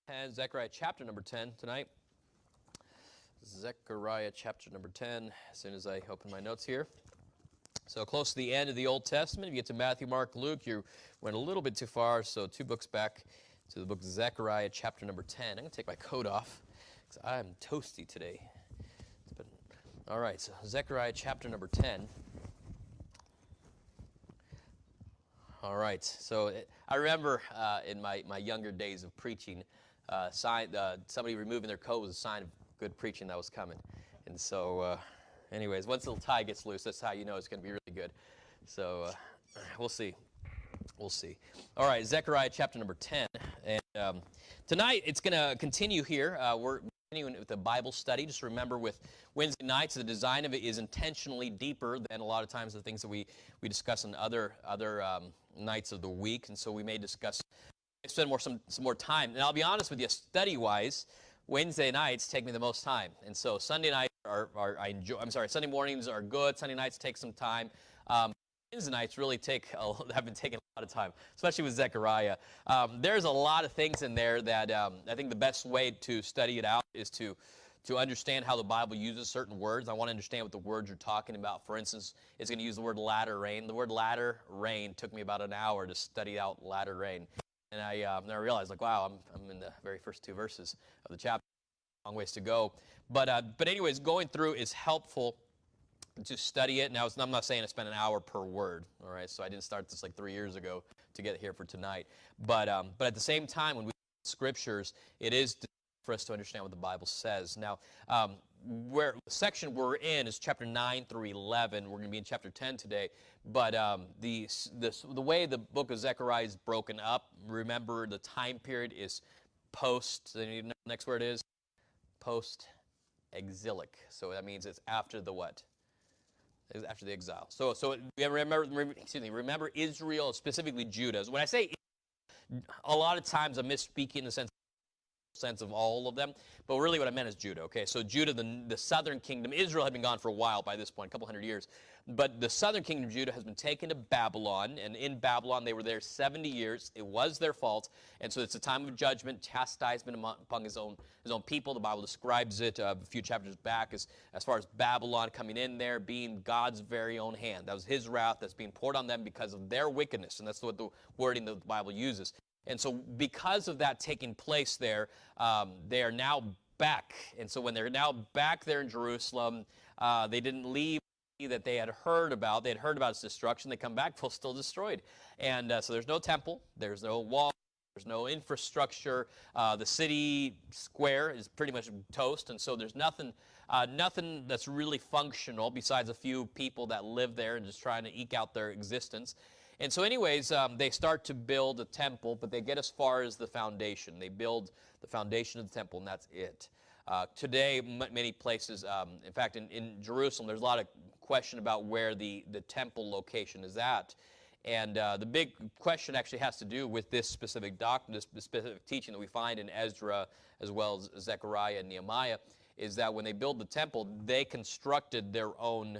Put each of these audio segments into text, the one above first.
And Zechariah chapter number 10 tonight. Zechariah chapter number 10, as soon as I open my notes here. So close to the end of the Old Testament. If you get to Matthew, Mark, Luke, you went a little bit too far, so 2 books back to the book of Zechariah chapter number 10. I'm going to take my coat off because I'm toasty today. All right, so Zechariah chapter number 10. All right, so I remember in my younger days of preaching, somebody removing their coat was a sign of good preaching that was coming. And so, anyways, once the little tie gets loose, that's how you know it's going to be really good. So, we'll see. We'll see. All right, Zechariah chapter number 10. And tonight, it's going to continue here. We're continuing with the Bible study. Just remember with Wednesday nights, the design of it is intentionally deeper than a lot of times the things that we discuss on other nights of the week. And so we may spend some more time. And I'll be honest with you, study-wise, Wednesday nights take me the most time. And so Sunday nights Sunday mornings are good. Sunday nights take some time. Wednesday nights really have been taking a lot of time, especially with Zechariah. There's a lot of things in there that I think the best way to study it out is to understand how the Bible uses certain words. I want to understand what the words are talking about. For instance, it's going to use the word latter rain. The word latter rain took me about an hour to study out latter rain. And I realized, wow, I'm in the very first 2 verses of the chapter. Long ways to go. But anyways, going through is helpful to study it. Now, I'm not saying I spend an hour per word, all right? So I didn't start this like 3 years ago to get here for tonight. But at the same time, when we read scriptures, it is for us to understand what the Bible says. Now, the section we're in is chapter 9 through 11. We're going to be in chapter 10 today. But the way the book of Zechariah is broken up, remember the time period is post, you know, the next word is post-exilic. So that means it's after the what? It's after the exile. So remember Israel, specifically Judah. When I say a lot of times I'm misspeaking in the sense of all of them, but really what I meant is Judah. Okay, so Judah, the southern kingdom, Israel had been gone for a while by this point, a couple hundred years, but the southern kingdom of Judah has been taken to Babylon, and in Babylon they were there 70 years. It was their fault, and so it's a time of judgment, chastisement among his own people. The Bible describes it a few chapters back as far as Babylon coming in there, being God's very own hand. That was his wrath that's being poured on them because of their wickedness, and that's what the wording that the Bible uses. And so because of that taking place there, they are now back. And so when they're now back there in Jerusalem, they didn't leave that they had heard about. They had heard about its destruction. They come back, still destroyed. And so there's no temple. There's no wall. There's no infrastructure. The city square is pretty much toast. And so there's nothing that's really functional besides a few people that live there and just trying to eke out their existence. And so anyways, they start to build a temple, but they get as far as the foundation. They build the foundation of the temple, and that's it. Today, many places, in fact, in Jerusalem, there's a lot of question about where the temple location is at. And the big question actually has to do with this specific doctrine, this specific teaching that we find in Ezra as well as Zechariah and Nehemiah, is that when they build the temple, they constructed their own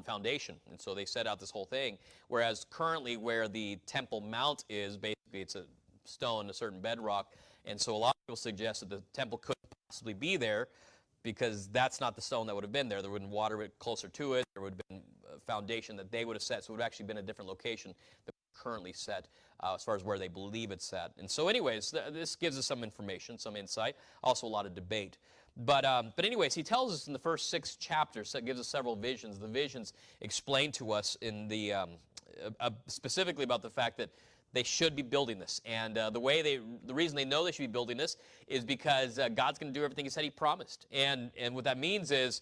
foundation. And so they set out this whole thing. Whereas currently where the Temple Mount is, basically it's a stone, a certain bedrock. And so a lot of people suggest that the temple couldn't possibly be there because that's not the stone that would have been there. There would have been water closer to it. There would have been a foundation that they would have set. So it would have actually been a different location than currently set as far as where they believe it's set. And so anyways, this gives us some information, some insight, also a lot of debate. But anyways, he tells us in the first 6 chapters, that gives us several visions. The visions explain to us in the specifically about the fact that they should be building this. And the reason they know they should be building this is because God's going to do everything he said he promised. And what that means is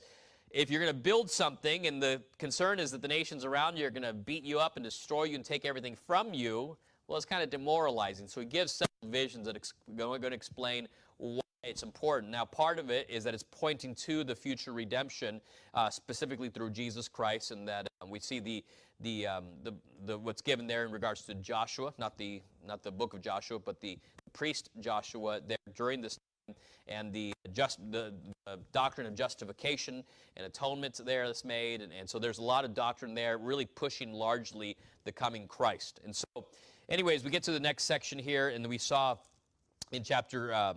if you're going to build something and the concern is that the nations around you are going to beat you up and destroy you and take everything from you, well, it's kind of demoralizing. So he gives several visions that are going to explain why it's important. Now, part of it is that it's pointing to the future redemption, specifically through Jesus Christ, and that we see the what's given there in regards to Joshua, not the book of Joshua, but the priest Joshua there during this time, and the doctrine of justification and atonement there that's made, and so there's a lot of doctrine there, really pushing largely the coming Christ. And so, anyways, we get to the next section here, and we saw in chapter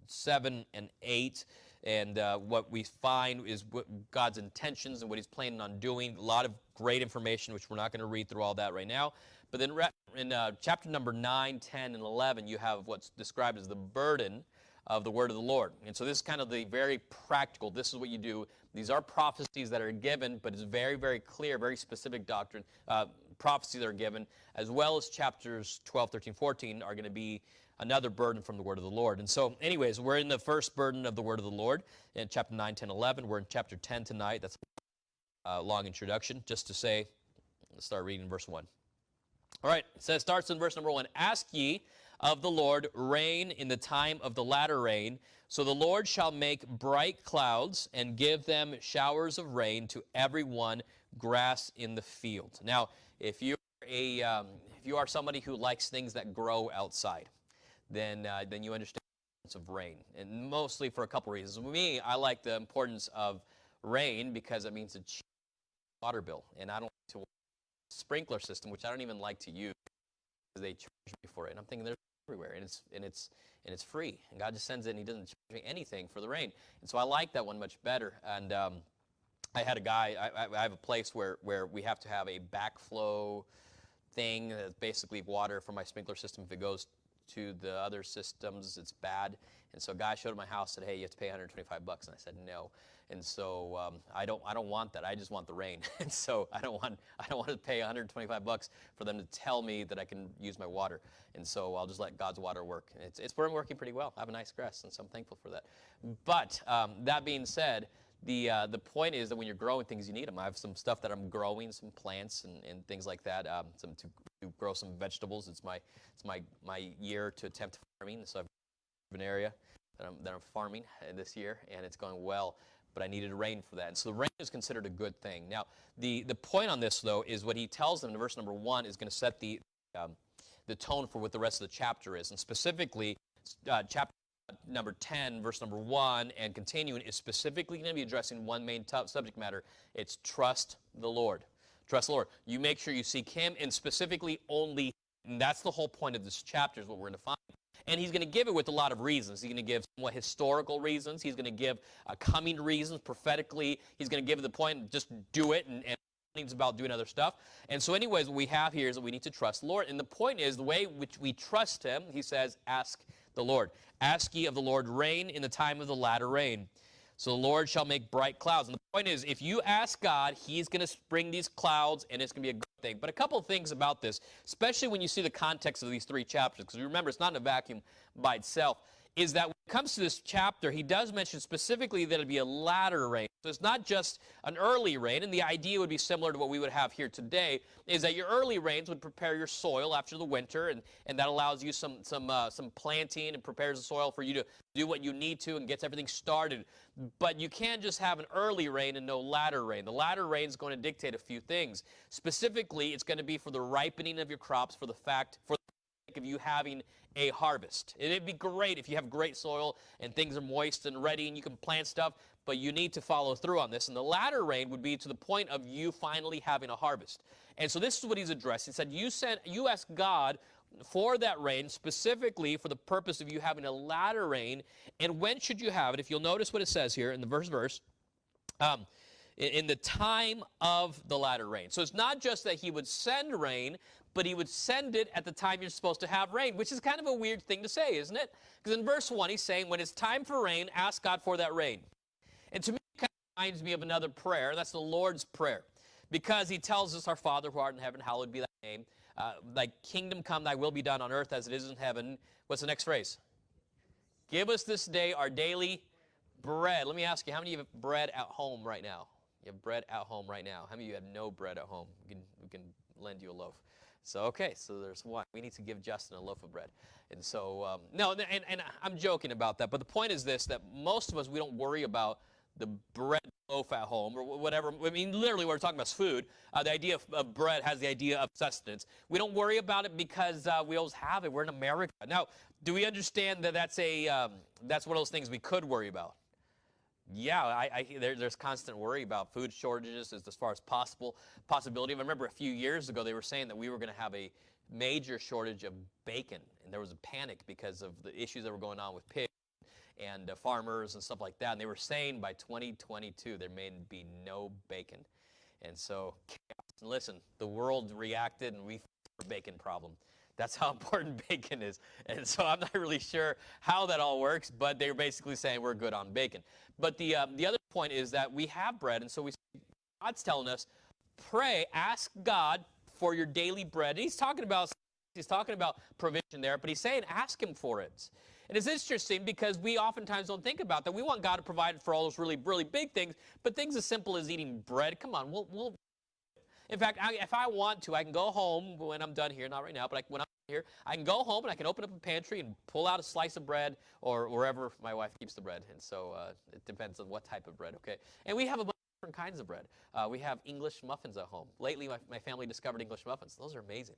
7 and 8. And what we find is what God's intentions and what he's planning on doing. A lot of great information, which we're not going to read through all that right now. But then in chapter number 9, 10, and 11, you have what's described as the burden of the word of the Lord. And so this is kind of the very practical. This is what you do. These are prophecies that are given, but it's very, very clear, very specific doctrine, prophecies that are given, as well as chapters 12, 13, 14 are going to be another burden from the word of the Lord. And so, anyways, we're in the first burden of the word of the Lord in chapter 9, 10, 11. We're in chapter 10 tonight. That's a long introduction. Just to say, let's start reading verse 1. All right, it says, starts in verse number 1. Ask ye of the Lord rain in the time of the latter rain. So the Lord shall make bright clouds and give them showers of rain to every one grass in the field. Now, if you are somebody who likes things that grow outside, then you understand the importance of rain, and mostly for a couple reasons. For me, I like the importance of rain because it means a cheap water bill, and I don't like to sprinkler system, which I don't even like to use because they charge me for it. And I'm thinking there's everywhere, and it's free, and God just sends it, and He doesn't charge me anything for the rain, and so I like that one much better. And I had a guy. I have a place where we have to have a backflow thing that's basically water from my sprinkler system. If it goes to the other systems, it's bad. And so a guy showed up at my house, said, hey, you have to pay $125. And I said, no. And so I don't want that. I just want the rain. And so I don't want to pay $125 for them to tell me that I can use my water. And so I'll just let God's water work. And it's been working pretty well. I have a nice grass, and so I'm thankful for that. But that being said, the point is that when you're growing things, you need them. I have some stuff that I'm growing, some plants and things like that, to grow some vegetables. It's my year to attempt farming. So I have an area that I'm farming this year, and it's going well. But I needed rain for that. And so the rain is considered a good thing. Now, the point on this, though, is what he tells them in verse number 1 is going to set the tone for what the rest of the chapter is. And specifically, chapter number 10, verse number 1, and continuing is specifically going to be addressing one main subject matter. It's trust the Lord. Trust the Lord. You make sure you seek Him, and specifically only, and that's the whole point of this chapter is what we're going to find. And he's going to give it with a lot of reasons. He's going to give somewhat historical reasons. He's going to give coming reasons prophetically. He's going to give the point, just do it, and it's about doing other stuff. And so anyways, what we have here is that we need to trust the Lord. And the point is, the way which we trust Him, he says, ask the Lord. Ask ye of the Lord rain in the time of the latter rain. So the Lord shall make bright clouds. And the point is, if you ask God, He's going to bring these clouds, and it's going to be a good thing. But a couple of things about this, especially when you see the context of these 3 chapters, because remember, it's not in a vacuum by itself, is that when it comes to this chapter, he does mention specifically that it'll be a latter rain. So it's not just an early rain, and the idea would be similar to what we would have here today, is that your early rains would prepare your soil after the winter, and that allows you some planting and prepares the soil for you to do what you need to and gets everything started. But you can't just have an early rain and no latter rain. The latter rain is going to dictate a few things. Specifically, it's going to be for the ripening of your crops, for the sake of you having a harvest. And it'd be great if you have great soil and things are moist and ready and you can plant stuff, but you need to follow through on this. And the latter rain would be to the point of you finally having a harvest. And so this is what he's addressing. He said, you ask God for that rain, specifically for the purpose of you having a latter rain. And when should you have it? If you'll notice what it says here in the verse, in the time of the latter rain. So it's not just that he would send rain, but he would send it at the time you're supposed to have rain, which is kind of a weird thing to say, isn't it? Because in verse 1, he's saying, when it's time for rain, ask God for that rain. And to me, it kind of reminds me of another prayer. That's the Lord's Prayer. Because he tells us, our Father who art in heaven, hallowed be thy name. Thy kingdom come, thy will be done on earth as it is in heaven. What's the next phrase? Give us this day our daily bread. Let me ask you, how many of you have bread at home right now? You have bread at home right now. How many of you have no bread at home? We can lend you a loaf. So, okay, so there's one. We need to give Justin a loaf of bread. And so, no, and I'm joking about that. But the point is this, that most of us, we don't worry about the bread loaf at home or whatever. I mean, literally, we're talking about food. The idea of bread has the idea of sustenance. We don't worry about it because we always have it. We're in America. Now, do we understand that that's one of those things we could worry about? Yeah, there's constant worry about food shortages as far as possibility. I remember a few years ago they were saying that we were going to have a major shortage of bacon, and there was a panic because of the issues that were going on with pigs and farmers and stuff like that. And they were saying by 2022 there may be no bacon. And so, chaos. Listen, the world reacted and we fixed the bacon problem. That's how important bacon is. And so I'm not really sure how that all works, but they're basically saying we're good on bacon. But the other point is that we have bread, and so God's telling us, pray, ask God for your daily bread. And he's talking about provision there, but he's saying ask him for it. And it's interesting because we oftentimes don't think about that. We want God to provide for all those really, really big things, but things as simple as eating bread, come on, we'll in fact, if I want to, I can go home when I'm done here, not right now, but when I'm here, I can go home and I can open up a pantry and pull out a slice of bread or wherever my wife keeps the bread. And so it depends on what type of bread, okay? And we have a bunch of different kinds of bread. We have English muffins at home. Lately, my family discovered English muffins. Those are amazing.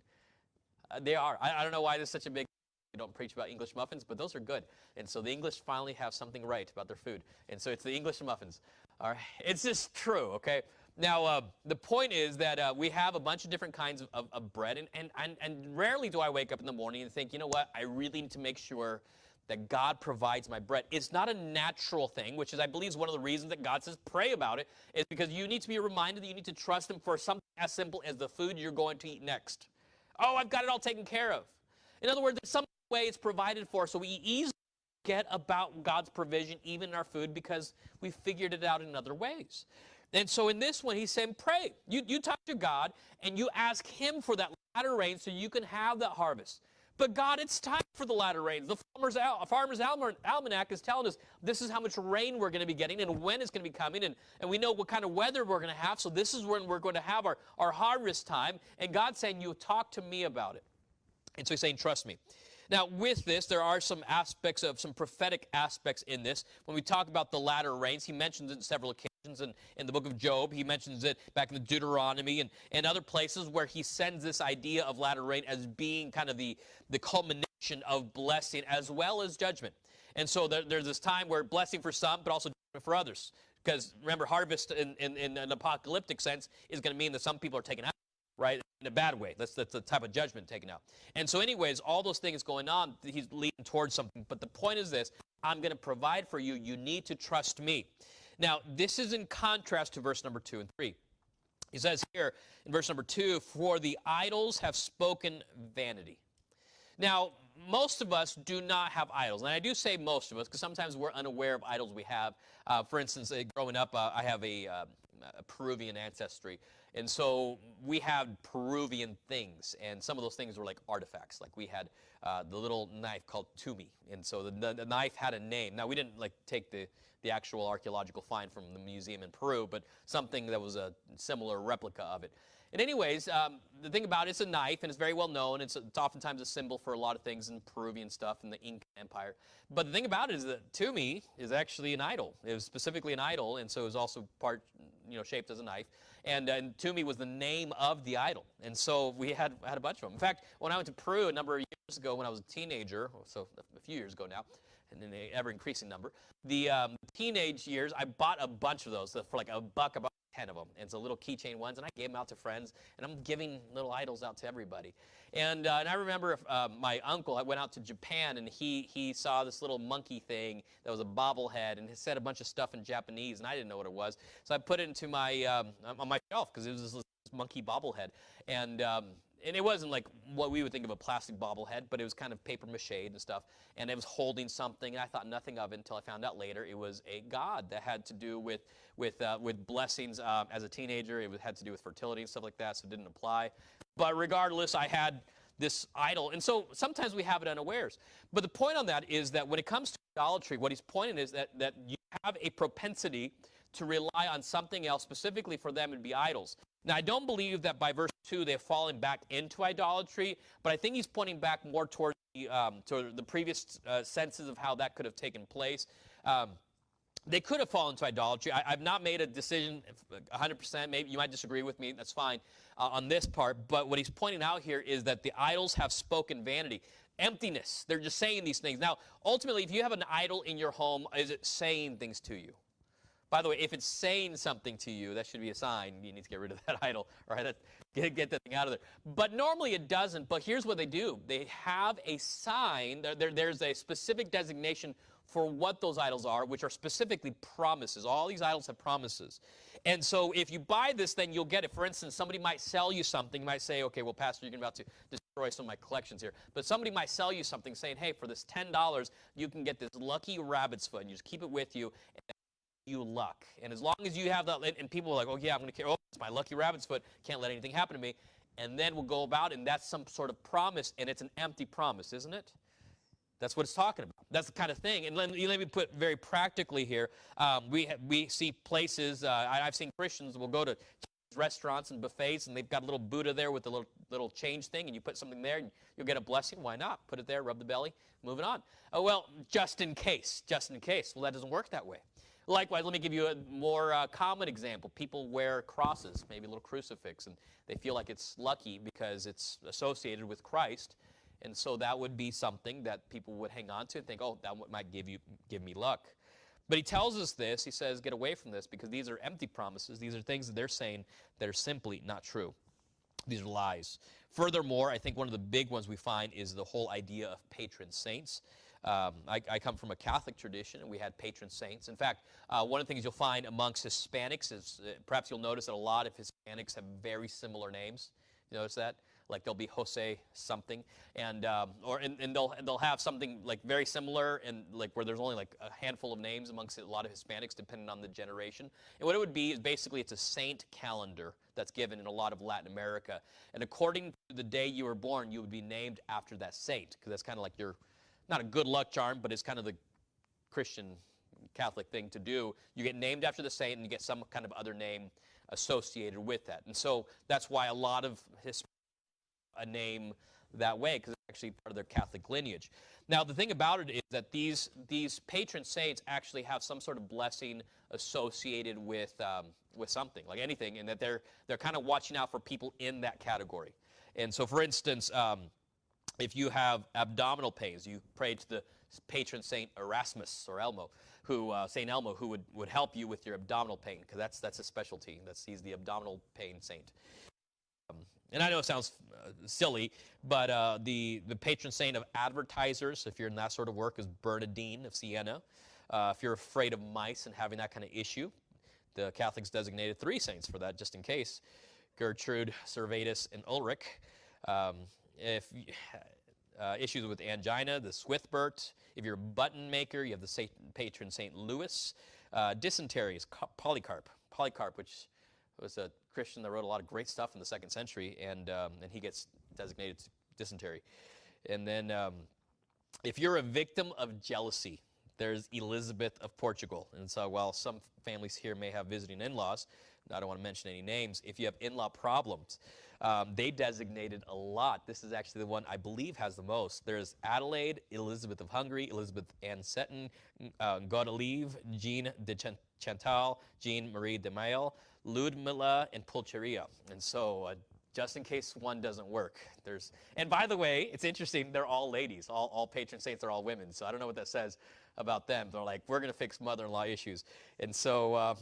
They are. I don't know why there's such a big... We don't preach about English muffins, but those are good. And so the English finally have something right about their food. And so it's the English muffins. All right? It's just true, okay? Now, the point is that we have a bunch of different kinds of bread, and rarely do I wake up in the morning and think, you know what, I really need to make sure that God provides my bread. It's not a natural thing, which is, I believe, is one of the reasons that God says pray about it, is because you need to be reminded that you need to trust him for something as simple as the food you're going to eat next. Oh, I've got it all taken care of. In other words, there's some way it's provided for, so we easily forget about God's provision even in our food because we figured it out in other ways. And so in this one, he's saying, pray. You talk to God, and you ask him for that latter rain so you can have that harvest. But God, it's time for the latter rains. The Farmer's Almanac is telling us this is how much rain we're going to be getting and when it's going to be coming. And we know what kind of weather we're going to have, so this is when we're going to have our harvest time. And God's saying, you talk to me about it. And so he's saying, trust me. Now, with this, there are some aspects of some prophetic aspects in this. When we talk about the latter rains, he mentions it in several occasions in the book of Job. He mentions it back in the Deuteronomy and other places where he sends this idea of latter rain as being kind of the culmination of blessing as well as judgment. And so there's this time where blessing for some, but also judgment for others. Because remember, harvest in an apocalyptic sense is going to mean that some people are taken out. Right, in a bad way. That's the type of judgment taken out. And so anyways, all those things going on, he's leading towards something. But the point is this, I'm going to provide for you. You need to trust me. Now, this is in contrast to verse number 2 and 3. He says here in verse number 2, for the idols have spoken vanity. Now, most of us do not have idols. And I do say most of us because sometimes we're unaware of idols we have. For instance, growing up, I have a Peruvian ancestry. And so we had Peruvian things, and some of those things were like artifacts. Like we had the little knife called tumi, and so the knife had a name. Now, we didn't like take the actual archaeological find from the museum in Peru, but something that was a similar replica of it. And anyways, the thing about it, it's a knife, and it's very well known. It's oftentimes a symbol for a lot of things in Peruvian stuff in the Inca Empire. But the thing about it is that tumi is actually an idol. It was specifically an idol, and so it was also shaped as a knife. And tumi was the name of the idol. And so we had a bunch of them. In fact, when I went to Peru a number of years ago when I was a teenager, so a few years ago now, and in an ever-increasing number, the teenage years, I bought a bunch of those for like $1, about 10 of them. And so little keychain ones, and I gave them out to friends, and I'm giving little idols out to everybody. And I remember my uncle, I went out to Japan, and he saw this little monkey thing that was a bobblehead, and it said a bunch of stuff in Japanese, and I didn't know what it was. So I put it into my on my shelf because it was this monkey bobblehead. And it wasn't like what we would think of a plastic bobblehead, but it was kind of paper mache and stuff. And it was holding something, and I thought nothing of it until I found out later it was a god that had to do with blessings as a teenager. It had to do with fertility and stuff like that, so it didn't apply. But regardless, I had this idol. And so sometimes we have it unawares. But the point on that is that when it comes to idolatry, what he's pointing is that you have a propensity to rely on something else, specifically for them to be idols. Now, I don't believe that by verse 2 they've fallen back into idolatry, but I think he's pointing back more toward the previous senses of how that could have taken place. They could have fallen into idolatry. I've not made a decision 100%. Maybe you might disagree with me. That's fine on this part. But what he's pointing out here is that the idols have spoken vanity. Emptiness. They're just saying these things. Now, ultimately, if you have an idol in your home, is it saying things to you? By the way, if it's saying something to you, that should be a sign you need to get rid of that idol, right? Get that thing out of there. But normally it doesn't. But here's what they do. They have a sign. There's a specific designation for what those idols are, which are specifically promises. All these idols have promises. And so if you buy this, then you'll get it. For instance, somebody might sell you something. You might say, okay, well, Pastor, you're about to destroy some of my collections here. But somebody might sell you something saying, hey, for this $10, you can get this lucky rabbit's foot, and you just keep it with you. You luck. And as long as you have that, and people are like, oh yeah, I'm going to carry, oh, it's my lucky rabbit's foot, can't let anything happen to me. And then we'll go about, and that's some sort of promise, and it's an empty promise, isn't it? That's what it's talking about. That's the kind of thing. And let me put very practically here. We see places, I've seen Christians will go to restaurants and buffets, and they've got a little Buddha there with a little change thing, and you put something there, and you'll get a blessing. Why not? Put it there, rub the belly, moving on. Oh, well, just in case. Well, that doesn't work that way. Likewise, let me give you a more common example. People wear crosses, maybe a little crucifix, and they feel like it's lucky because it's associated with Christ. And so that would be something that people would hang on to and think, oh, that might give me luck. But he tells us this. He says, get away from this because these are empty promises. These are things that they're saying that are simply not true. These are lies. Furthermore, I think one of the big ones we find is the whole idea of patron saints. I come from a Catholic tradition, and we had patron saints. In fact, one of the things you'll find amongst Hispanics is perhaps you'll notice that a lot of Hispanics have very similar names. You notice that? Like there'll be Jose something, and they'll have something like very similar, and like where there's only like a handful of names amongst a lot of Hispanics, depending on the generation. And what it would be is basically it's a saint calendar that's given in a lot of Latin America, and according to the day you were born, you would be named after that saint, because that's kind of like your, not a good luck charm, but it's kind of the Christian Catholic thing to do. You get named after the saint, and you get some kind of other name associated with that. And so that's why a lot of Hispanics a name that way, because it's actually part of their Catholic lineage. Now, the thing about it is that these patron saints actually have some sort of blessing associated with something, like anything, and that they're kind of watching out for people in that category. And so, for instance, if you have abdominal pains, you pray to the patron saint Erasmus or Elmo, Saint Elmo, who would help you with your abdominal pain, because that's his specialty. He's the abdominal pain saint. And I know it sounds silly, but the patron saint of advertisers, if you're in that sort of work, is Bernardine of Siena. If you're afraid of mice and having that kind of issue, the Catholics designated 3 saints for that, just in case: Gertrude, Servetus, and Ulrich. If issues with angina, the Swithbert. If you're a button maker, you have the patron Saint Louis. Dysentery is Polycarp, which was a Christian that wrote a lot of great stuff in the 2nd century, and he gets designated dysentery. And then if you're a victim of jealousy, there's Elizabeth of Portugal. And so while some families here may have visiting in-laws, I don't want to mention any names, if you have in-law problems, they designated a lot. This is actually the one I believe has the most. There's Adelaide, Elizabeth of Hungary, Elizabeth Ann Seton, Godelieve, Jean de Chantal, Jean Marie de Maille, Ludmilla, and Pulcheria. And so just in case one doesn't work, and by the way, it's interesting, they're all ladies. All patron saints are all women, so I don't know what that says about them. They're like, we're going to fix mother-in-law issues. And so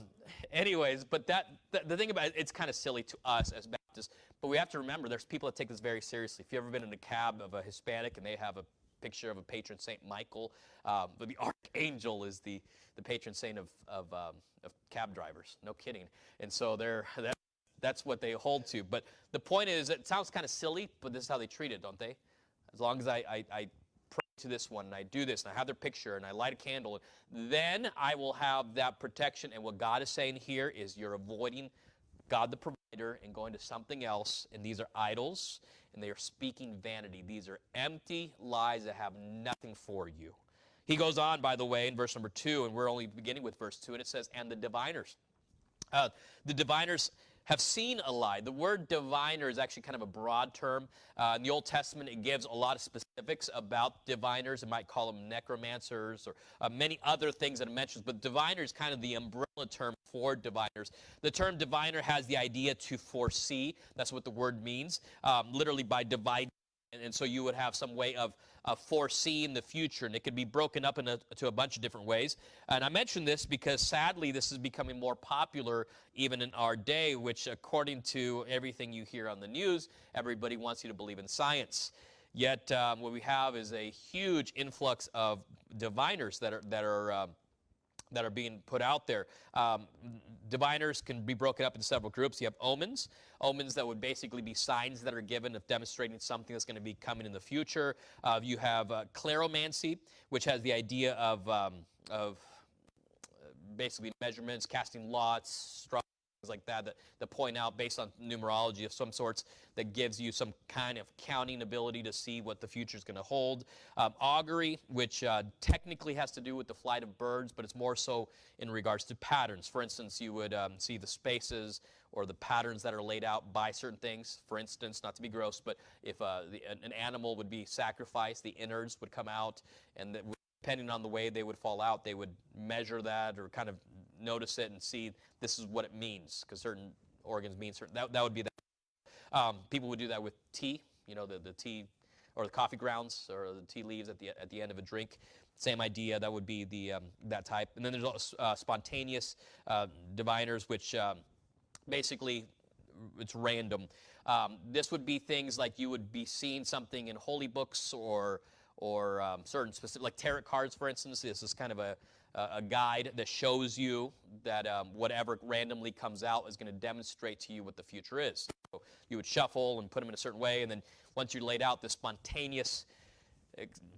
anyways, but the thing about it, it's kind of silly to us as Baptists, but we have to remember there's people that take this very seriously. If you've ever been in a cab of a Hispanic and they have a picture of a patron saint Michael, but the archangel is the patron saint of cab drivers. No kidding. And so that's what they hold to. But the point is, it sounds kind of silly, but this is how they treat it, don't they? As long as I pray to this one, and I do this, and I have their picture, and I light a candle, then I will have that protection. And what God is saying here is you're avoiding God the provider and going to something else, and these are idols, and they are speaking vanity. These are empty lies that have nothing for you. He goes on, by the way, in verse number 2, and we're only beginning with verse 2, and it says, and the diviners. The diviners have seen a lie. The word diviner is actually kind of a broad term. In the Old Testament, it gives a lot of specifics about diviners. It might call them necromancers or many other things that it mentions, but diviner is kind of the umbrella term for diviners. The term diviner has the idea to foresee. That's what the word means, literally by dividing And so you would have some way of foreseeing the future, and it could be broken up into a bunch of different ways. And I mention this because sadly this is becoming more popular even in our day, which according to everything you hear on the news, everybody wants you to believe in science. Yet what we have is a huge influx of diviners that are being put out there. Diviners can be broken up into several groups. You have omens that would basically be signs that are given of demonstrating something that's going to be coming in the future. You have claromancy, which has the idea of basically measurements, casting lots, straw, things like that point out based on numerology of some sorts that gives you some kind of counting ability to see what the future is going to hold. Augury, which technically has to do with the flight of birds, but it's more so in regards to patterns. For instance, you would see the spaces or the patterns that are laid out by certain things. For instance, not to be gross, but if an animal would be sacrificed, the innards would come out, and depending on the way they would fall out, they would measure that or kind of notice it and see this is what it means, because certain organs mean certain. That would be that. People would do that with tea, the tea or the coffee grounds or the tea leaves at the end of a drink. Same idea. That would be the that type. And then there's also spontaneous diviners, which basically it's random. This would be things like you would be seeing something in holy books or certain specific, like tarot cards, for instance. This is kind of a guide that shows you that whatever randomly comes out is going to demonstrate to you what the future is. So you would shuffle and put them in a certain way, and then once you laid out the spontaneous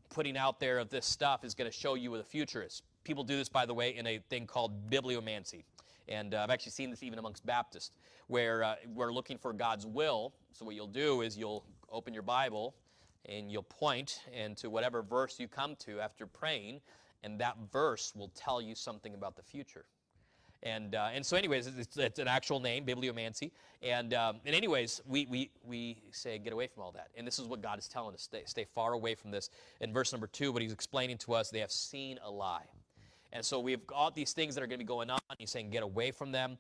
putting out there of this stuff is going to show you what the future is. People do this, by the way, in a thing called bibliomancy. And I've actually seen this even amongst Baptists, where we're looking for God's will. So what you'll do is you'll open your Bible and you'll point into whatever verse you come to after praying, and that verse will tell you something about the future. And so anyways, it's an actual name, bibliomancy. And anyways, we say get away from all that. And this is what God is telling us, stay far away from this. In verse number 2, what he's explaining to us, they have seen a lie. And so we've got these things that are going to be going on. He's saying get away from them.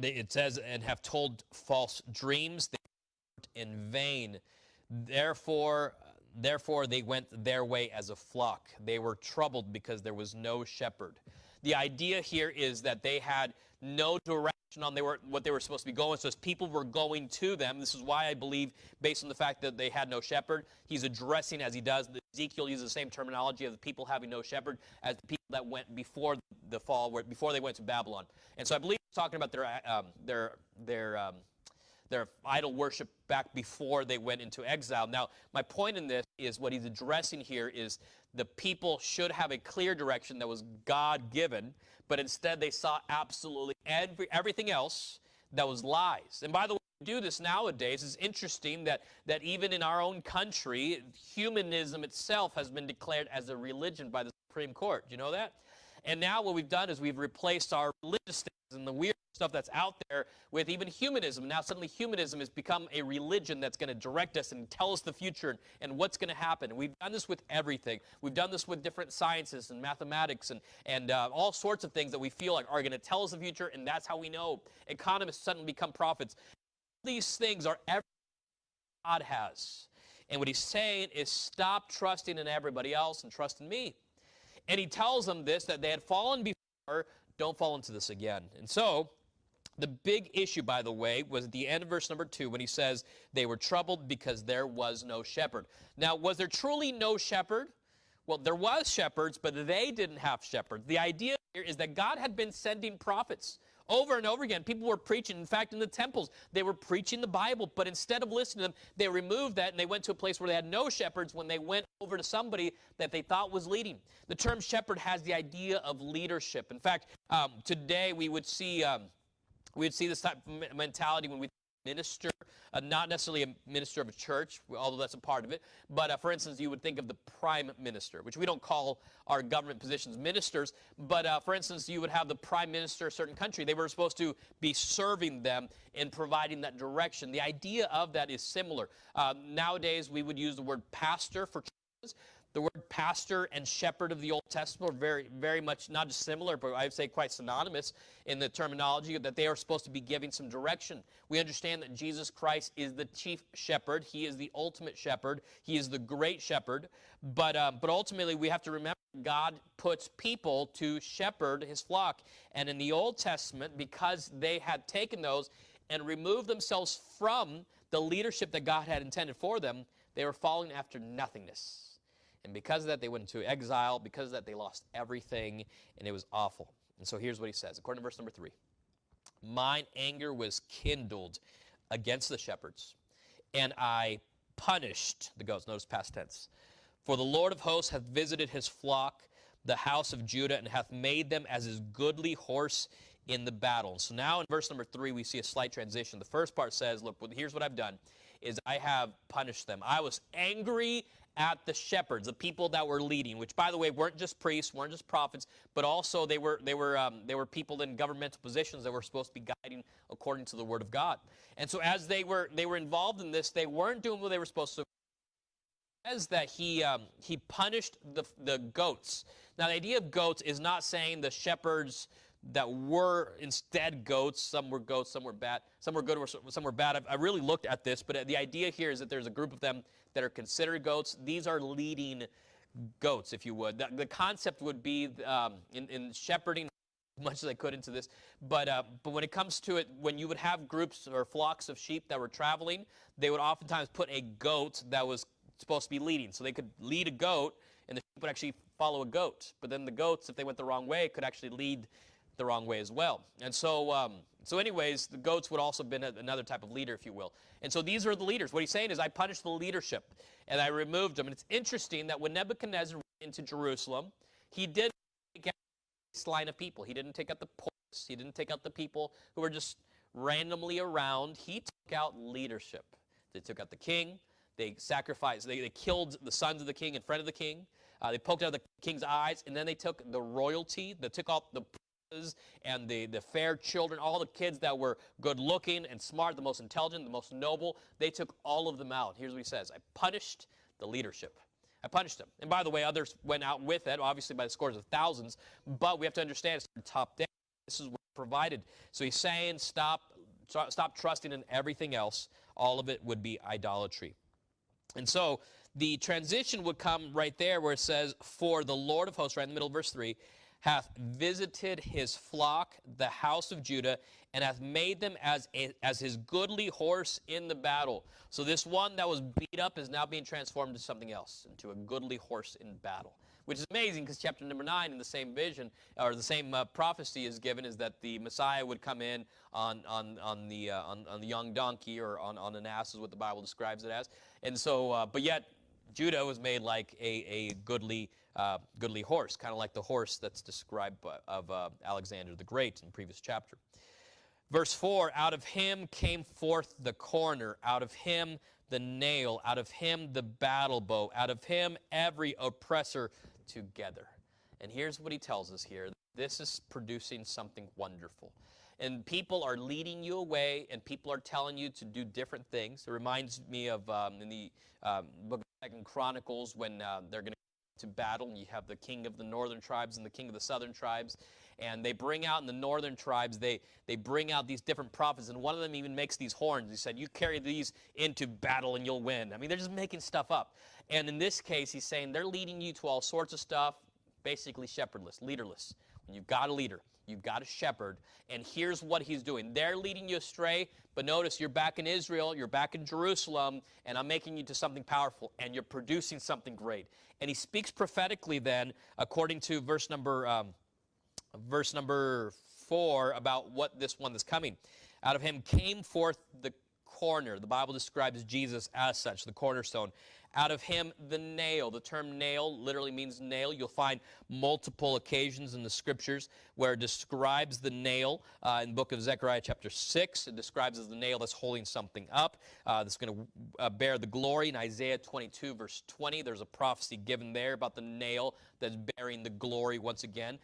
It says, and have told false dreams in vain. Therefore they went their way as a flock. They were troubled because there was no shepherd. The idea here is that they had no direction on what they were supposed to be going. So as people were going to them, this is why I believe, based on the fact that they had no shepherd, he's addressing, as he does, Ezekiel uses the same terminology of the people having no shepherd as the people that went before the fall, before they went to Babylon. And so I believe he's talking about their idol worship back before they went into exile. Now, my point in this is what he's addressing here is the people should have a clear direction that was God-given, but instead they saw absolutely everything else that was lies. And by the way, we do this nowadays. It's interesting that even in our own country, humanism itself has been declared as a religion by the Supreme Court. Do you know that? And now what we've done is we've replaced our religious things and the weird stuff that's out there with even humanism. Now suddenly humanism has become a religion that's going to direct us and tell us the future and what's going to happen. And we've done this with everything. We've done this with different sciences and mathematics and all sorts of things that we feel like are going to tell us the future, and that's how we know. Economists suddenly become prophets. These things are everything God has. And what he's saying is stop trusting in everybody else and trust in me. And he tells them this, that they had fallen before, don't fall into this again. And so the big issue, by the way, was at the end of verse number 2 when he says they were troubled because there was no shepherd. Now, was there truly no shepherd? Well, there was shepherds, but they didn't have shepherds. The idea here is that God had been sending prophets over and over again. People were preaching. In fact, in the temples, they were preaching the Bible. But instead of listening to them, they removed that and they went to a place where they had no shepherds when they went over to somebody that they thought was leading. The term shepherd has the idea of leadership. In fact, today we would see this type of mentality when we minister, not necessarily a minister of a church, although that's a part of it, but for instance, you would think of the prime minister, which we don't call our government positions ministers, but for instance, you would have the prime minister of a certain country. They were supposed to be serving them and providing that direction. The idea of that is similar. Nowadays, we would use the word pastor for churches, The word pastor and shepherd of the Old Testament are very, very much not just similar, but I would say quite synonymous in the terminology that they are supposed to be giving some direction. We understand that Jesus Christ is the chief shepherd. He is the ultimate shepherd. He is the great shepherd. But ultimately, we have to remember God puts people to shepherd his flock. And in the Old Testament, because they had taken those and removed themselves from the leadership that God had intended for them, they were falling after nothingness. And because of that, they went into exile. Because of that, they lost everything, and it was awful. And so here's what he says, according to verse number 3. Mine anger was kindled against the shepherds, and I punished the goats. Notice past tense. For the Lord of hosts hath visited his flock, the house of Judah, and hath made them as his goodly horse in the battle. So now in verse number 3, we see a slight transition. The first part says, look, here's what I've done, is I have punished them. I was angry at the shepherds, the people that were leading, which, by the way, weren't just priests, weren't just prophets, but also they were people in governmental positions that were supposed to be guiding according to the Word of God. And so as they were involved in this, they weren't doing what they were supposed to. It says that he punished the goats. Now, the idea of goats is not saying the shepherds that were instead goats. Some were goats, some were bad, some were good, some were bad. I really looked at this, but the idea here is that there's a group of them that are considered goats. These are leading goats, if you would. The concept would be in shepherding, as much as I could into this, but when it comes to it, when you would have groups or flocks of sheep that were traveling, they would oftentimes put a goat that was supposed to be leading. So they could lead a goat, and the sheep would actually follow a goat. But then the goats, if they went the wrong way, could actually lead the wrong way as well. And so anyways, the goats would also have been another type of leader, if you will. And so these are the leaders. What he's saying is, I punished the leadership, and I removed them. And it's interesting that when Nebuchadnezzar went into Jerusalem, he did take out this line of people. He didn't take out the poor. He didn't take out the people who were just randomly around. He took out leadership. They took out the king. They sacrificed. They killed the sons of the king in front of the king. They poked out the king's eyes, and then they took the royalty. They took out the and the fair children, all the kids that were good looking and smart, the most intelligent, the most noble. They took all of them out. Here's what he says: I punished the leadership. I punished them. And by the way, others went out with it, obviously by the scores of thousands, but we have to understand it's top down. This is what provided. So he's saying stop trusting in everything else. All of it would be idolatry. And so the transition would come right there where it says, for the Lord of hosts, right in the middle of verse 3, hath visited his flock, the house of Judah, and hath made them as his goodly horse in the battle. So this one that was beat up is now being transformed into something else, into a goodly horse in battle. Which is amazing, because chapter number 9 in the same vision, or the same prophecy is given, is that the Messiah would come in on the young donkey, or on an ass is what the Bible describes it as. And so, but yet Judah was made like a goodly horse, kind of like the horse that's described of Alexander the Great in the previous chapter. Verse 4, out of him came forth the corner, out of him the nail, out of him the battle bow, out of him every oppressor together. And here's what he tells us here. This is producing something wonderful. And people are leading you away, and people are telling you to do different things. It reminds me of in the book of 2 Chronicles, when they're going to battle, and you have the king of the northern tribes and the king of the southern tribes. And they bring out in the northern tribes, they bring out these different prophets, and one of them even makes these horns. He said, you carry these into battle and you'll win. I mean, they're just making stuff up. And in this case, he's saying they're leading you to all sorts of stuff, basically shepherdless, leaderless. When you've got a leader, you've got a shepherd, and here's what he's doing. They're leading you astray, but notice you're back in Israel, you're back in Jerusalem, and I'm making you to something powerful, and you're producing something great. And he speaks prophetically then, according to verse number 4, about what this one is coming. Out of him came forth the corner. The Bible describes Jesus as such, the cornerstone. Out of him the nail. The term nail literally means nail. You'll find multiple occasions in the scriptures where it describes the nail. In the book of Zechariah chapter 6, it describes as the nail that's holding something up, that's going to bear the glory. In Isaiah 22 verse 20, there's a prophecy given there about the nail that's bearing the glory once again.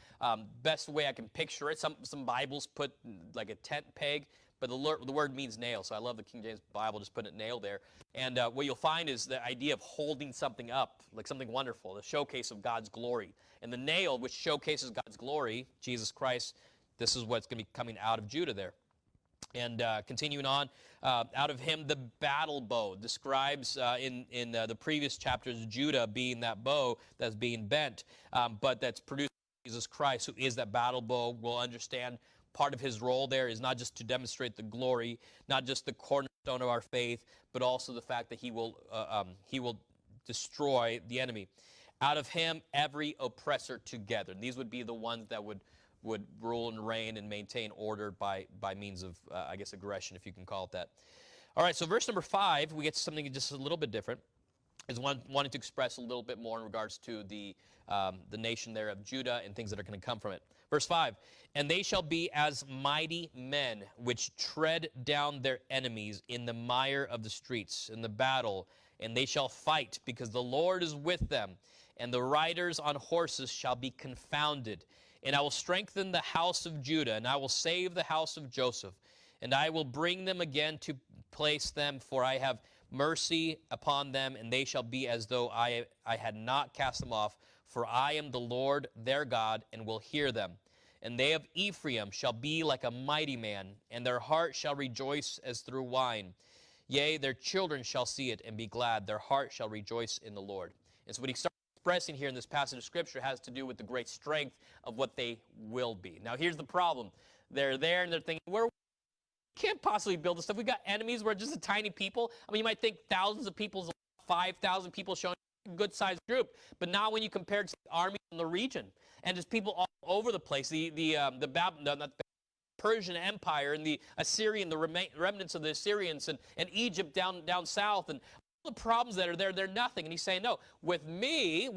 Best way I can picture it, some Bibles put like a tent peg, but the word means nail. So I love the King James Bible, just putting it nail there. And what you'll find is the idea of holding something up, like something wonderful, the showcase of God's glory. And the nail, which showcases God's glory, Jesus Christ, this is what's going to be coming out of Judah there. And continuing on, out of him the battle bow describes in the previous chapters Judah being that bow that's being bent, but that's produced by Jesus Christ, who is that battle bow. We'll understand part of his role there is not just to demonstrate the glory, not just the cornerstone of our faith, but also the fact that he will destroy the enemy. Out of him every oppressor together. These would be the ones that would rule and reign and maintain order by means of, I guess, aggression, if you can call it that. All right, so verse number 5, we get to something just a little bit different. Is wanting to express a little bit more in regards to the nation there of Judah and things that are going to come from it. Verse 5, and they shall be as mighty men which tread down their enemies in the mire of the streets, in the battle, and they shall fight, because the Lord is with them, and the riders on horses shall be confounded. And I will strengthen the house of Judah, and I will save the house of Joseph. And I will bring them again to place them, for I have mercy upon them, and they shall be as though I had not cast them off. For I am the Lord their God, and will hear them. And they of Ephraim shall be like a mighty man, and their heart shall rejoice as through wine. Yea, their children shall see it and be glad. Their heart shall rejoice in the Lord. And so what he starts expressing here in this passage of Scripture has to do with the great strength of what they will be. Now, here's the problem. They're there, and they're thinking, we can't possibly build this stuff. We've got enemies. We're just a tiny people. I mean, you might think thousands of people, 5,000 people showing a good-sized group. But now when you compare it to the army in the region, and just people all over the place, the Persian Empire and the Assyrian, the remnants of the Assyrians, and Egypt down south, and the problems that are there, they're nothing. And he's saying, no, with me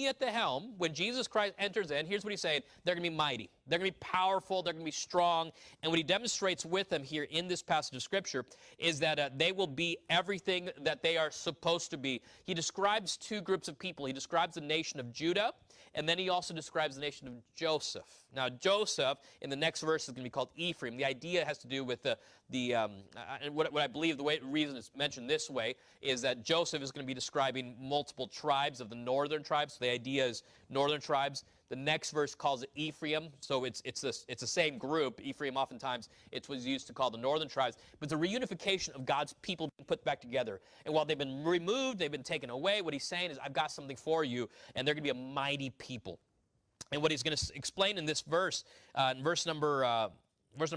at the helm, when Jesus Christ enters in, here's what he's saying, they're going to be mighty. They're going to be powerful. They're going to be strong. And what he demonstrates with them here in this passage of Scripture is that they will be everything that they are supposed to be. He describes two groups of people. He describes the nation of Judah, and then he also describes the nation of Joseph. Now, Joseph, in the next verse, is going to be called Ephraim. The idea has to do with what I believe the reason it's mentioned this way is that Joseph is going to be describing multiple tribes of the northern tribes. So the idea is northern tribes. The next verse calls it Ephraim, so it's the same group. Ephraim, oftentimes, it was used to call the northern tribes. But it's a reunification of God's people being put back together. And while they've been removed, they've been taken away, what he's saying is, I've got something for you, and they're going to be a mighty people. And what he's going to explain in this verse, in verse number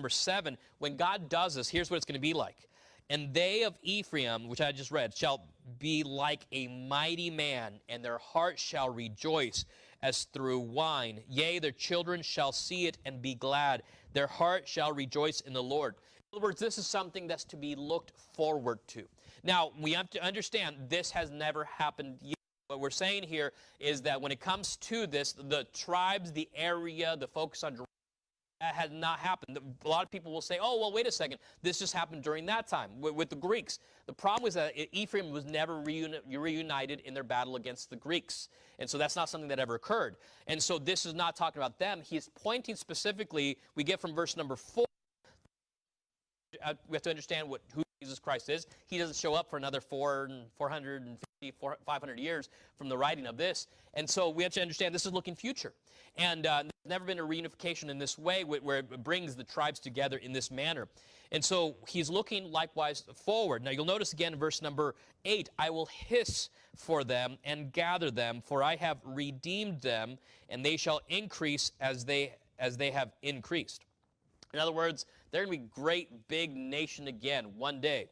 7, when God does this, here's what it's going to be like. And they of Ephraim, which I just read, shall be like a mighty man, and their heart shall rejoice as through wine. Yea, their children shall see it and be glad. Their heart shall rejoice in the Lord. In other words, this is something that's to be looked forward to. Now, we have to understand this has never happened yet. What we're saying here is that when it comes to this, the tribes, the area, the focus on Jerusalem, that has not happened. A lot of people will say, oh, well, wait a second. This just happened during that time with the Greeks. The problem was that Ephraim was never reunited in their battle against the Greeks. And so that's not something that ever occurred. And so this is not talking about them. He's pointing specifically, we get from verse number 4, we have to understand who Jesus Christ is. He doesn't show up for another 450, 500 years from the writing of this. And so we have to understand this is looking future. And there's never been a reunification in this way where it brings the tribes together in this manner. And so he's looking likewise forward. Now you'll notice again in verse number 8, I will hiss for them and gather them, for I have redeemed them, and they shall increase as they have increased. In other words, they're going to be great big nation again one day.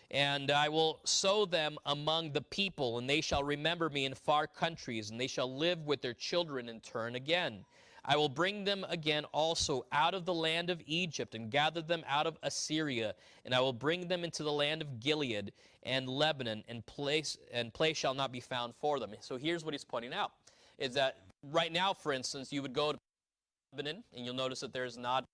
And I will sow them among the people, and they shall remember me in far countries, and they shall live with their children and turn again. I will bring them again also out of the land of Egypt, and gather them out of Assyria, and I will bring them into the land of Gilead and Lebanon, and place shall not be found for them. So here's what he's pointing out, is that right now, for instance, you would go to Lebanon, and you'll notice that there's not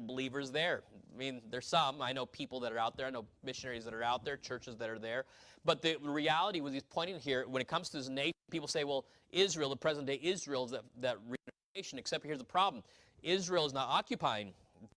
believers there. I mean, there's some. I know people that are out there. I know missionaries that are out there, churches that are there. But the reality was he's pointing here, when it comes to this nation, people say, well, Israel, the present-day Israel, is that reunification, except here's the problem. Israel is not occupying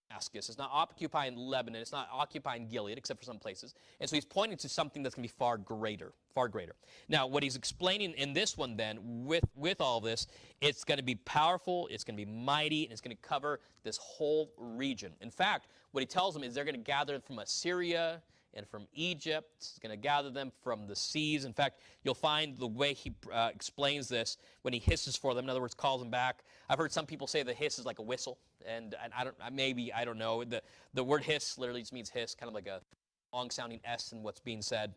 Damascus. It's not occupying Lebanon. It's not occupying Gilead, except for some places. And so he's pointing to something that's going to be far greater, far greater. Now, what he's explaining in this one then, with all this, it's going to be powerful, it's going to be mighty, and it's going to cover this whole region. In fact, what he tells them is they're going to gather from Assyria and from Egypt. He's going to gather them from the seas. In fact, you'll find the way he explains this when he hisses for them. In other words, calls them back. I've heard some people say the hiss is like a whistle, and I don't know. The word hiss literally just means hiss, kind of like a long-sounding S in what's being said.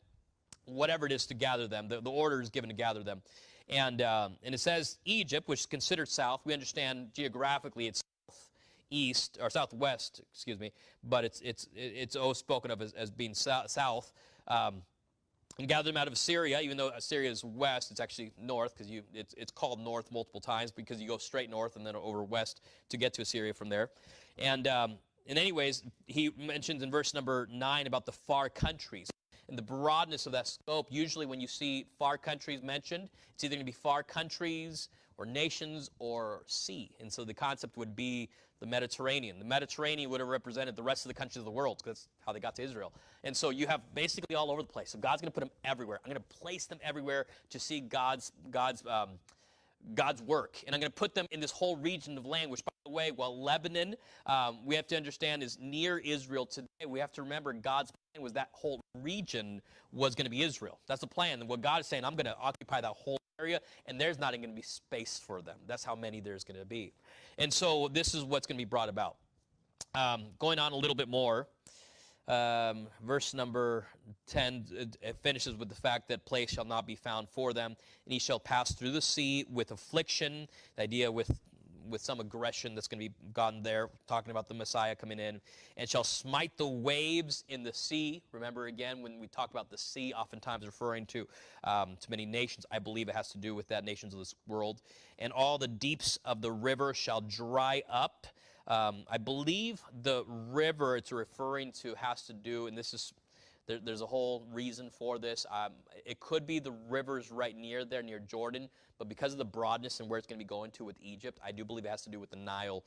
Whatever it is to gather them, the order is given to gather them, and it says Egypt, which is considered south. We understand geographically it's east or southwest, excuse me, but it's always spoken of as being south, and gather them out of Assyria. Even though Assyria is west, it's actually north, because it's called north multiple times because you go straight north and then over west to get to Assyria from there. And anyways, he mentions in verse number 9 about the far countries and the broadness of that scope. Usually when you see far countries mentioned, it's either going to be far countries or nations or sea. And so the concept would be the Mediterranean. The Mediterranean would have represented the rest of the countries of the world, because that's how they got to Israel. And so you have basically all over the place. So God's going to put them everywhere. I'm going to place them everywhere to see God's work. And I'm going to put them in this whole region of land, which, by the way, while Lebanon, we have to understand, is near Israel today. We have to remember God's plan was that whole region was going to be Israel. That's the plan. And what God is saying, I'm going to occupy that whole area, and there's not even going to be space for them. That's how many there's going to be. And so this is what's going to be brought about. Going on a little bit more, verse number 10, it finishes with the fact that place shall not be found for them, and he shall pass through the sea with affliction, the idea with some aggression that's going to be gotten there, talking about the Messiah coming in, and shall smite the waves in the sea. Remember, again, when we talk about the sea, oftentimes referring to many nations. I believe it has to do with that, nations of this world. And all the deeps of the river shall dry up. I believe the river it's referring to has to do, and this is, there's a whole reason for this. It could be the rivers right near there, near Jordan, but because of the broadness and where it's going to be going to with Egypt, I do believe it has to do with the Nile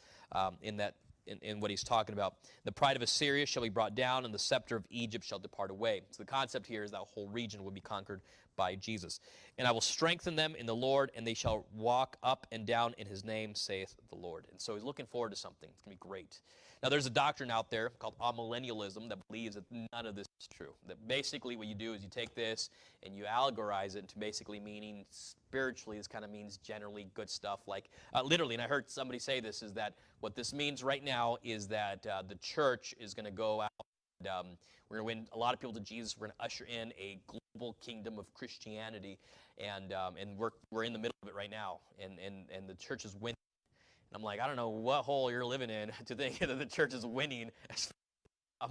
in what he's talking about. The pride of Assyria shall be brought down, and the scepter of Egypt shall depart away. So the concept here is that whole region will be conquered by Jesus. And I will strengthen them in the Lord, and they shall walk up and down in his name, saith the Lord. And so he's looking forward to something. It's going to be great. Now, there's a doctrine out there called amillennialism that believes that none of this is true. That basically what you do is you take this and you allegorize it into basically meaning spiritually. This kind of means generally good stuff. Like literally, and I heard somebody say this, is that what this means right now is that the church is going to go out and we're going to win a lot of people to Jesus. We're going to usher in a global kingdom of Christianity, and we're in the middle of it right now, and the church is winning. I'm like, I don't know what hole you're living in to think that the church is winning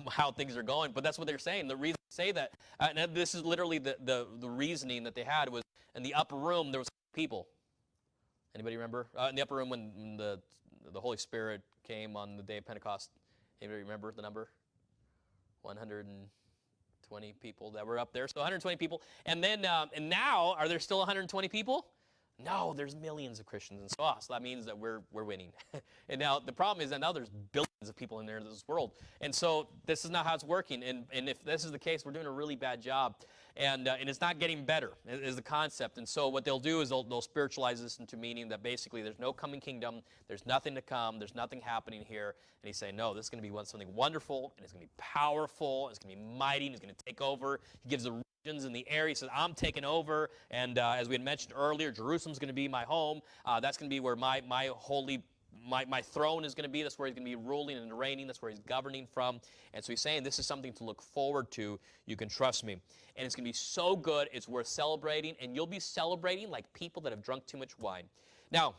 how things are going, but that's what they're saying. The reason they say that, and this is literally the reasoning that they had, was in the upper room there was people. Anybody remember? In the upper room when the Holy Spirit came on the day of Pentecost. Anybody remember the number? 120 people that were up there. So 120 people. And then, and now, are there still 120 people? No, there's millions of Christians in so that means that we're winning. And now the problem is that now there's billions of people in this world. And so this is not how it's working. And if this is the case, we're doing a really bad job. And it's not getting better is the concept. And so what they'll do is they'll spiritualize this into meaning that basically there's no coming kingdom, there's nothing to come, there's nothing happening here. And he's saying, no, this is going to be something wonderful, and it's going to be powerful, and it's going to be mighty, and it's going to take over. He gives the in the area. He says, I'm taking over, and as we had mentioned earlier, Jerusalem's going to be my home. That's going to be where my throne is going to be. That's where he's going to be ruling and reigning. That's where he's governing from. And so he's saying this is something to look forward to. You can trust me. And it's going to be so good, it's worth celebrating, and you'll be celebrating like people that have drunk too much wine. Now,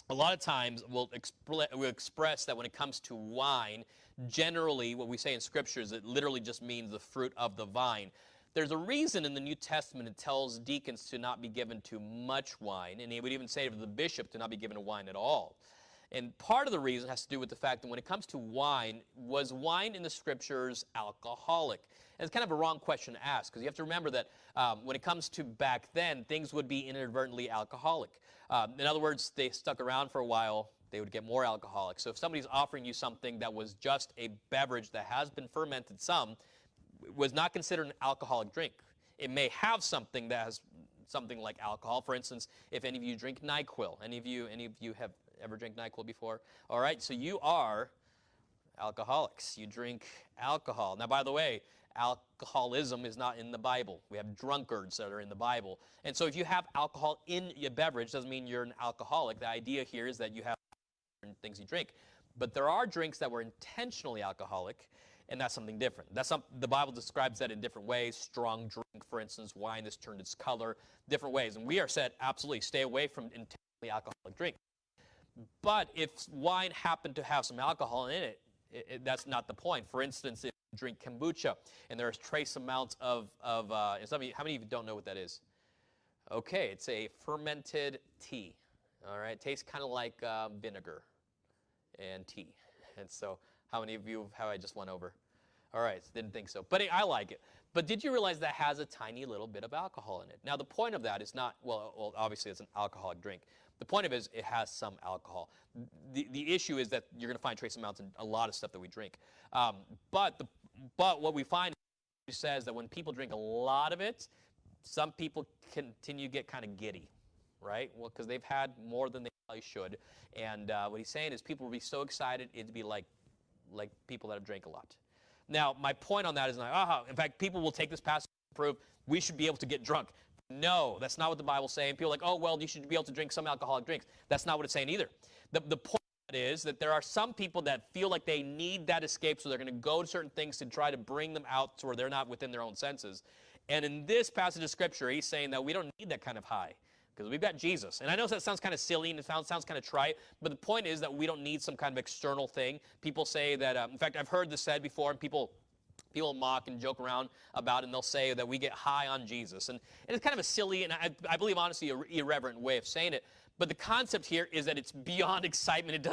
a lot of times we'll express that when it comes to wine, generally what we say in Scripture is it literally just means the fruit of the vine. There's a reason in the New Testament it tells deacons to not be given too much wine, and he would even say to the bishop to not be given wine at all. And part of the reason has to do with the fact that when it comes to wine, was wine in the Scriptures alcoholic? And it's kind of a wrong question to ask, because you have to remember that when it comes to back then, things would be inadvertently alcoholic. In other words, they stuck around for a while, they would get more alcoholic. So if somebody's offering you something that was just a beverage that has been fermented some, was not considered an alcoholic drink. It may have something that has something like alcohol. For instance, if any of you drink NyQuil, any of you have ever drank NyQuil before? All right, so you are alcoholics. You drink alcohol. Now, by the way, alcoholism is not in the Bible. We have drunkards that are in the Bible. And so if you have alcohol in your beverage, doesn't mean you're an alcoholic. The idea here is that you have things you drink. But there are drinks that were intentionally alcoholic, and that's something different. The Bible describes that in different ways. Strong drink, for instance, wine that's turned its color, different ways. And we are said, absolutely, stay away from intentionally alcoholic drink. But if wine happened to have some alcohol in it, that's not the point. For instance, if you drink kombucha and there's trace amounts of how many of you don't know what that is? Okay, it's a fermented tea. All right, it tastes kind of like vinegar and tea. And so how many of you have I just went over? All right, didn't think so. But I like it. But did you realize that has a tiny little bit of alcohol in it? Now, the point of that is not, well obviously it's an alcoholic drink. The point of it is it has some alcohol. The issue is that you're going to find trace amounts in a lot of stuff that we drink. But what we find says that when people drink a lot of it, some people continue to get kind of giddy, right? Well, because they've had more than they probably should. And what he's saying is people will be so excited it'd be like people that have drank a lot. Now, my point on that is not, in fact, people will take this passage to prove we should be able to get drunk. No, that's not what the Bible's saying. People are like, oh, well, you should be able to drink some alcoholic drinks. That's not what it's saying either. The point is that there are some people that feel like they need that escape, so they're going to go to certain things to try to bring them out to where they're not within their own senses. And in this passage of Scripture, he's saying that we don't need that kind of high because we've got Jesus. And I know that sounds kind of silly and it sounds kind of trite, but the point is that we don't need some kind of external thing. People say that, in fact, I've heard this said before, and people mock and joke around about it, and they'll say that we get high on Jesus. And it's kind of a silly, and I believe, honestly, an irreverent way of saying it. But the concept here is that it's beyond excitement. It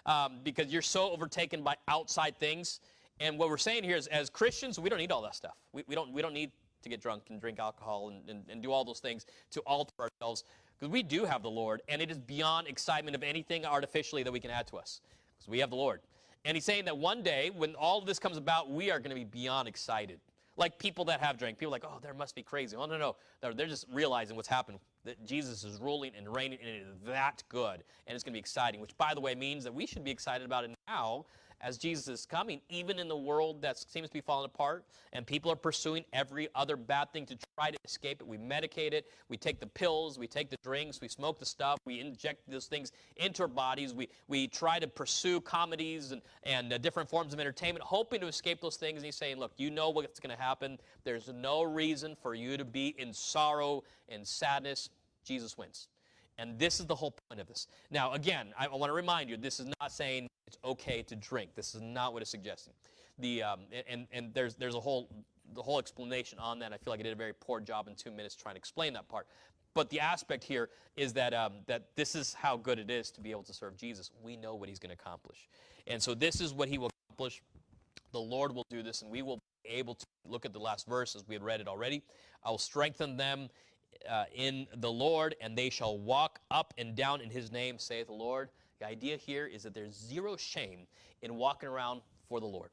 doesn't, because you're so overtaken by outside things. And what we're saying here is, as Christians, we don't need all that stuff. We don't need to get drunk and drink alcohol and do all those things to alter ourselves, because we do have the Lord, and it is beyond excitement of anything artificially that we can add to us, because we have the Lord. And he's saying that one day, when all of this comes about, we are going to be beyond excited. Like people that have drank. People are like, oh, there must be crazy. Oh, no. They're just realizing what's happened. That Jesus is ruling and reigning, and it is that good. And it's going to be exciting, which, by the way, means that we should be excited about it now as Jesus is coming, even in the world that seems to be falling apart, and people are pursuing every other bad thing to try to escape it. We medicate it. We take the pills. We take the drinks. We smoke the stuff. We inject those things into our bodies. We try to pursue comedies and different forms of entertainment, hoping to escape those things. And he's saying, look, you know what's going to happen. There's no reason for you to be in sorrow and sadness. Jesus wins. And this is the whole point of this. Now, again, I want to remind you, this is not saying it's okay to drink. This is not what it's suggesting. And there's the whole explanation on that. I feel like I did a very poor job in 2 minutes trying to explain that part. But the aspect here is that that this is how good it is to be able to serve Jesus. We know what he's going to accomplish. And so this is what he will accomplish. The Lord will do this, and we will be able to look at the last verse as we had read it already. I will strengthen them in the Lord, and they shall walk up and down in his name, saith the Lord. The idea here is that there's zero shame in walking around for the Lord.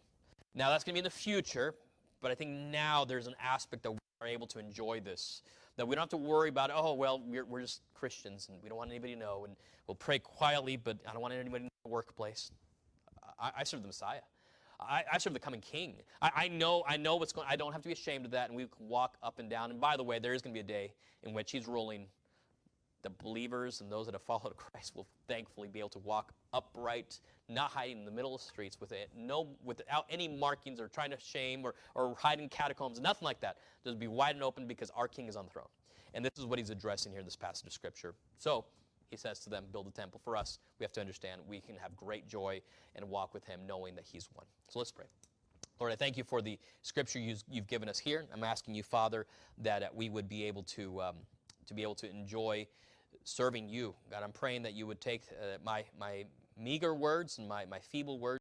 Now, that's going to be in the future, but I think now there's an aspect that we are able to enjoy this, that we don't have to worry about, oh, well, we're just Christians, and we don't want anybody to know, and we'll pray quietly, but I don't want anybody in the workplace. I serve the Messiah. I serve the coming King. I know what's going on. I don't have to be ashamed of that, and we can walk up and down. And by the way, there is going to be a day in which he's ruling. The believers and those that have followed Christ will thankfully be able to walk upright, not hiding in the middle of the streets without any markings or trying to shame or hide in catacombs, nothing like that. Just be wide and open because our King is on the throne. And this is what he's addressing here in this passage of Scripture. So he says to them, build a temple. For us, we have to understand we can have great joy and walk with him knowing that he's won. So let's pray. Lord, I thank you for the Scripture you've given us here. I'm asking you, Father, that we would be able to enjoy serving you. God, I'm praying that you would take my meager words and my feeble words